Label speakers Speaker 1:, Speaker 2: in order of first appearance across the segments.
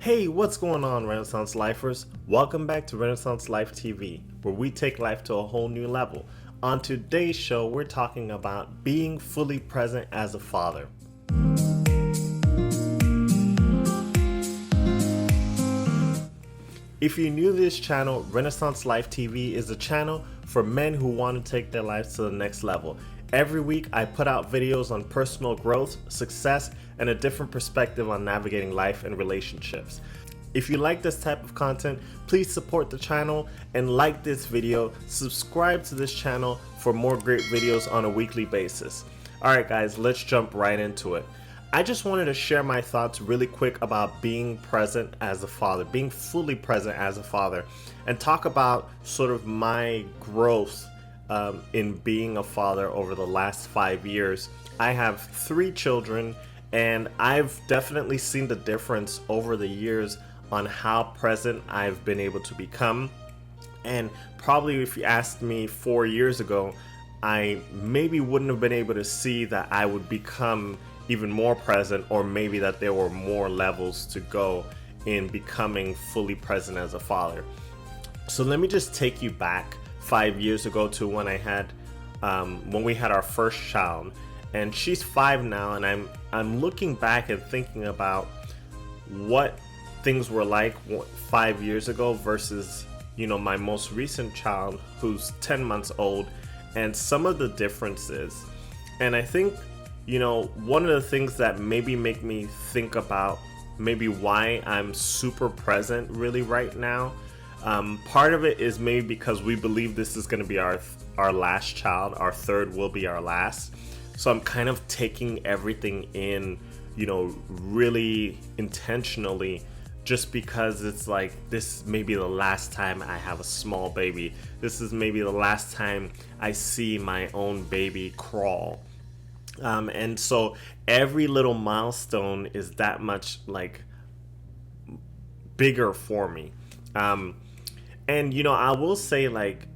Speaker 1: Hey, what's going on, Renaissance Lifers? Welcome back to Renaissance Life TV, where we take life to a whole new level. On today's show, we're talking about being fully present as a father. If you're new to this channel, Renaissance Life TV is a channel for men who want to take their lives to the next level. Every week, I put out videos on personal growth, success, and a different perspective on navigating life and relationships. If you like this type of content, please support the channel and like this video. Subscribe to this channel for more great videos on a weekly basis. Alright guys, let's jump right into it. I just wanted to share my thoughts really quick about being present as a father, being fully present as a father, and talk about sort of my growth in being a father over the last 5 years. I have 3 children, and I've definitely seen the difference over the years on how present I've been able to become. And probably if you asked me 4 years ago, I maybe wouldn't have been able to see that I would become even more present, or maybe that there were more levels to go in becoming fully present as a father. So let me just take you back 5 years ago to when when we had our first child, and she's 5 now, and I'm looking back and thinking about what things were like 5 years ago versus, you know, my most recent child who's 10 months old, and some of the differences. And I think, you know, one of the things that maybe make me think about maybe why I'm super present really right now, part of it is maybe because we believe this is going to be our last child. Our third will be our last. So I'm kind of taking everything in, you know, really intentionally, just because it's like, this may be the last time I have a small baby. This is maybe the last time I see my own baby crawl. And so every little milestone is that much like bigger for me. And you know, I will say, like,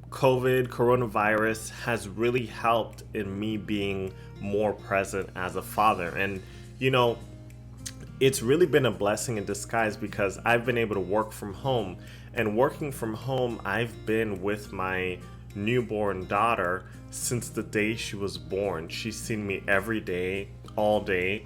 Speaker 1: coronavirus has really helped in me being more present as a father. And you know, it's really been a blessing in disguise because I've been able to work from home, and working from home, I've been with my newborn daughter since the day she was born. She's seen me every day, all day,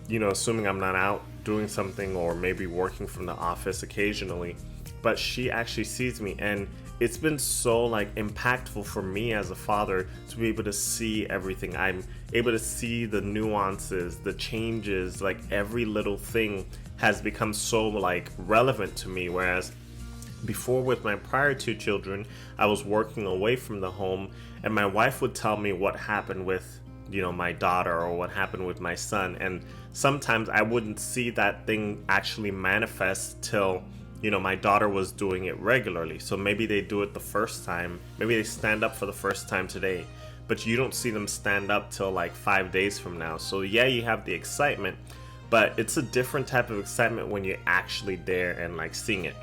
Speaker 1: you know, assuming I'm not out doing something or maybe working from the office occasionally, but she actually sees me. And it's been so like impactful for me as a father to be able to see everything. I'm able to see the nuances, the changes, like every little thing has become so like relevant to me. Whereas before, with my prior 2 children, I was working away from the home, and my wife would tell me what happened with, you know, my daughter or what happened with my son. And sometimes I wouldn't see that thing actually manifest till, you know, my daughter was doing it regularly. So maybe they do it the first time, maybe they stand up for the first time today, but you don't see them stand up till like 5 days from now. So yeah, you have the excitement, but it's a different type of excitement when you're actually there and like seeing it.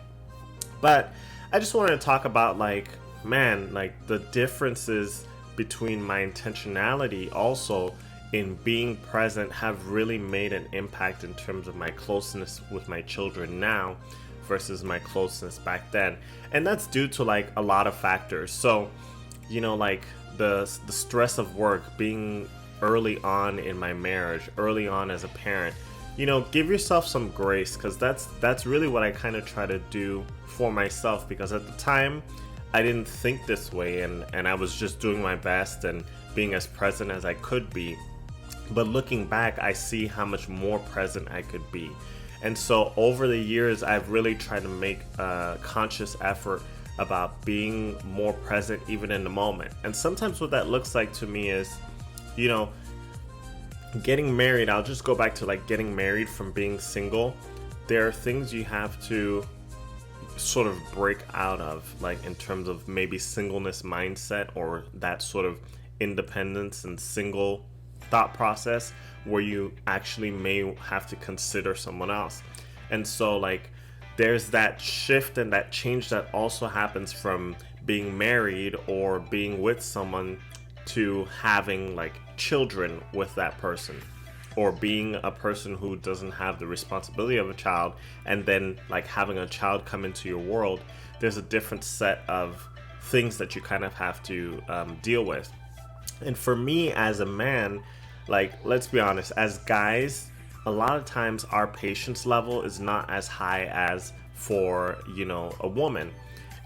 Speaker 1: But I just wanted to talk about, like, man, like the differences between my intentionality also in being present have really made an impact in terms of my closeness with my children now versus my closeness back then. And that's due to like a lot of factors. So, you know, like the stress of work, being early on in my marriage, early on as a parent, you know, give yourself some grace, because that's really what I kind of try to do for myself, because at the time I didn't think this way, and I was just doing my best and being as present as I could be. But looking back, I see how much more present I could be. And so over the years, I've really tried to make a conscious effort about being more present even in the moment. And sometimes what that looks like to me is, you know, getting married. I'll just go back to like getting married from being single. There are things you have to sort of break out of, like in terms of maybe singleness mindset, or that sort of independence and single thought process, where you actually may have to consider someone else. And so like there's that shift and that change that also happens from being married or being with someone to having like children with that person. or being a person who doesn't have the responsibility of a child, and then like having a child come into your world, there's a different set of things that you kind of have to deal with. And for me as a man, like, let's be honest, as guys, a lot of times our patience level is not as high as for, you know, a woman.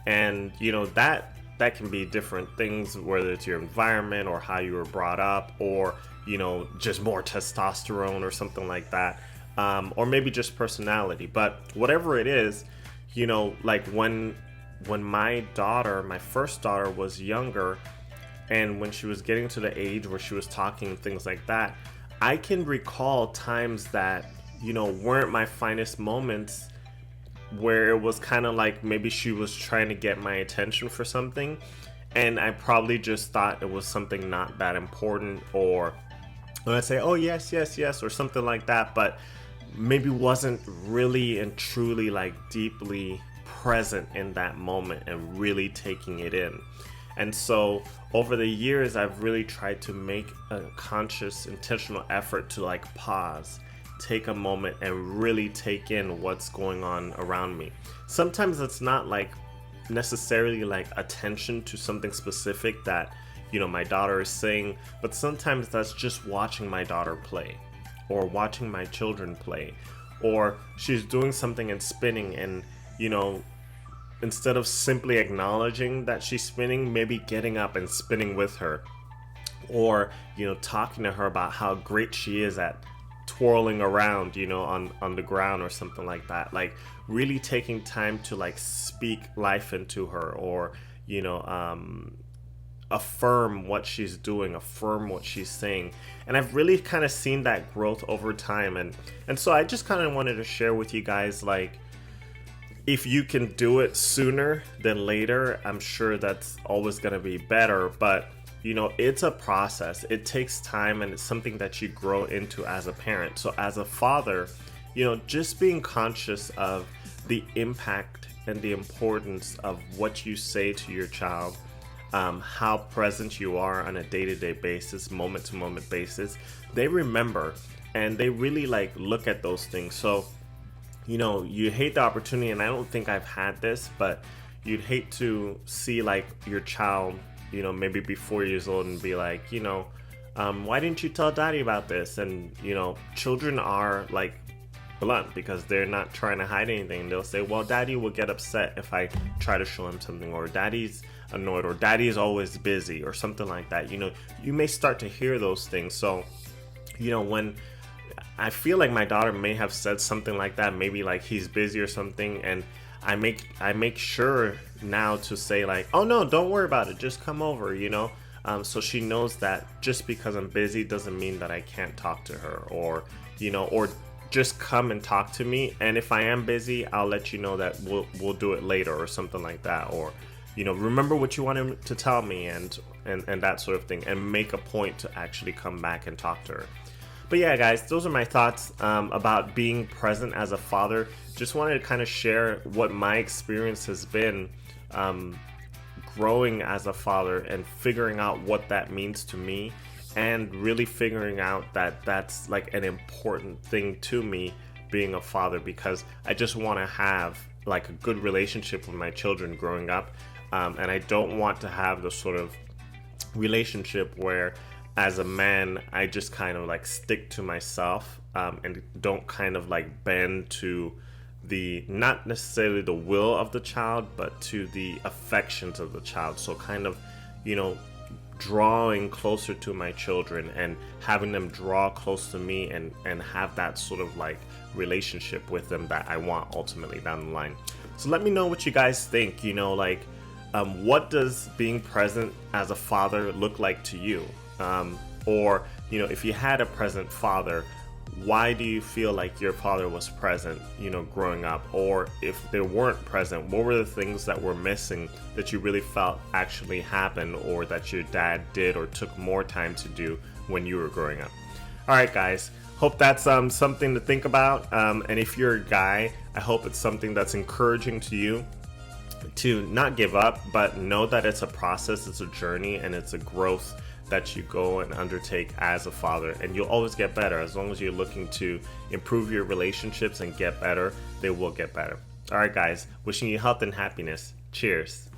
Speaker 1: And, you know, that can be different things, whether it's your environment or how you were brought up, or, you know, just more testosterone or something like that, or maybe just personality. But whatever it is, you know, like when my daughter, my first daughter, was younger, and when she was getting to the age where she was talking and things like that, I can recall times that, you know, weren't my finest moments, where it was kind of like maybe she was trying to get my attention for something, and I probably just thought it was something not that important, or when I say, oh yes, yes, yes, or something like that, but maybe wasn't really and truly like deeply present in that moment and really taking it in. And so over the years, I've really tried to make a conscious, intentional effort to like pause, take a moment, and really take in what's going on around me. Sometimes it's not like necessarily like attention to something specific that, you know, my daughter is saying, but sometimes that's just watching my daughter play, or watching my children play, or she's doing something and spinning, and, you know, instead of simply acknowledging that she's spinning, maybe getting up and spinning with her, or, you know, talking to her about how great she is at twirling around, you know, on the ground or something like that. Like really taking time to like speak life into her, or, you know, affirm what she's doing, affirm what she's saying. And I've really kind of seen that growth over time. And so I just kind of wanted to share with you guys, like, if you can do it sooner than later, I'm sure that's always going to be better. But, you know, it's a process. It takes time, and it's something that you grow into as a parent. So as a father, you know, just being conscious of the impact and the importance of what you say to your child, how present you are on a day-to-day basis, moment-to-moment basis. They remember, and they really like look at those things. So, you know, you hate the opportunity, and I don't think I've had this, but you'd hate to see like your child, you know, maybe be 4 years old and be like, you know, why didn't you tell daddy about this? And, you know, children are like blunt because they're not trying to hide anything. They'll say, well, daddy will get upset if I try to show him something, or daddy's annoyed, or daddy is always busy, or something like that. You know, you may start to hear those things. So, you know, when I feel like my daughter may have said something like that, maybe like he's busy or something, and I make sure now to say like, oh no, don't worry about it, just come over, you know. So she knows that just because I'm busy doesn't mean that I can't talk to her, or, you know, or just come and talk to me, and if I am busy, I'll let you know that we'll do it later, or something like that, or, you know, remember what you wanted to tell me, and that sort of thing, and make a point to actually come back and talk to her. But yeah, guys, those are my thoughts about being present as a father. Just wanted to kind of share what my experience has been growing as a father, and figuring out what that means to me, and really figuring out that that's like an important thing to me, being a father, because I just want to have like a good relationship with my children growing up, and I don't want to have the sort of relationship where, as a man, I just kind of like stick to myself, and don't kind of like bend to the, not necessarily the will of the child, but to the affections of the child. So kind of, you know, drawing closer to my children and having them draw close to me, and have that sort of like relationship with them that I want ultimately down the line. So let me know what you guys think, you know, like, what does being present as a father look like to you? Or, you know, if you had a present father, why do you feel like your father was present, you know, growing up? Or if they weren't present, what were the things that were missing that you really felt actually happened, or that your dad did or took more time to do when you were growing up? All right, guys, hope that's something to think about. And if you're a guy, I hope it's something that's encouraging to you to not give up, but know that it's a process, it's a journey, and it's a growth that you go and undertake as a father, and you'll always get better. As long as you're looking to improve your relationships and get better, they will get better. All right, guys, wishing you health and happiness. Cheers.